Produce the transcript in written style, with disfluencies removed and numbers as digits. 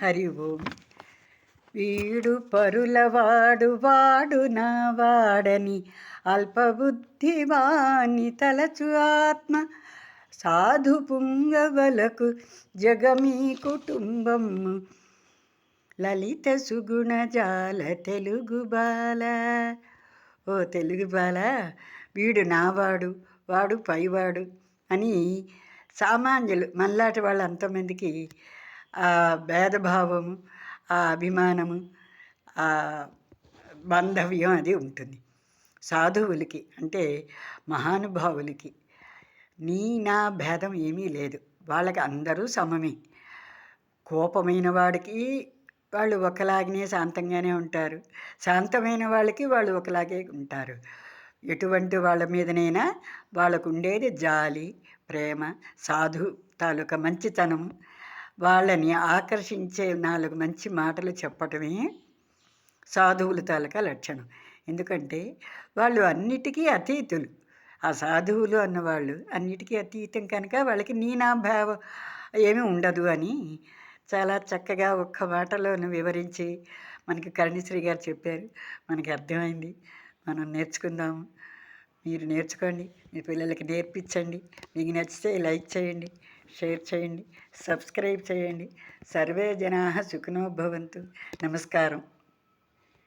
హరి ఓం. వీడు పరులవాడు వాడు నా వాడని అల్పబుద్ధివాని తలచు ఆత్మ సాధు పుంగవలకు జగమీ కుటుంబము లలిత సుగుణజాల తెలుగు బాల. ఓ తెలుగు బాల, వీడు నావాడు వాడు పైవాడు అని సామాన్యులు మళ్ళాటి వాళ్ళు అంతమందికి ఆ భేదభావము, ఆ అభిమానము, ఆ బాంధవ్యం అది ఉంటుంది. సాధువులకి అంటే మహానుభావులకి నీ నా భేదం ఏమీ లేదు. వాళ్ళకి అందరూ సమమే. కోపమైన వాడికి వాళ్ళు ఒకలాగనే శాంతంగానే ఉంటారు, శాంతమైన వాళ్ళకి వాళ్ళు ఒకలాగే ఉంటారు. ఎటువంటి వాళ్ళ మీదనైనా వాళ్ళకు ఉండేది జాలి, ప్రేమ, సాధు తాలూకా మంచితనము. వాళ్ళని ఆకర్షించే 4 మంచి మాటలు చెప్పటమే సాధువుల తాలూకా లక్షణం. ఎందుకంటే వాళ్ళు అన్నిటికీ అతీతులు. ఆ సాధువులు అన్నవాళ్ళు అన్నిటికీ అతీతం కనుక వాళ్ళకి నీ నా భావం ఏమీ ఉండదు అని చాలా చక్కగా ఒక్క మాటలోను వివరించి మనకి కరుణశ్రీ గారు చెప్పారు. మనకి అర్థమైంది. మనం నేర్చుకుందాము. మీరు నేర్చుకోండి, మీ పిల్లలకి నేర్పించండి. మీకు నచ్చితే లైక్ చేయండి, షేర్ చేయండి, సబ్స్క్రైబ్ చేయండి. సర్వే జనాః సుఖినో భవంతు. నమస్కారం.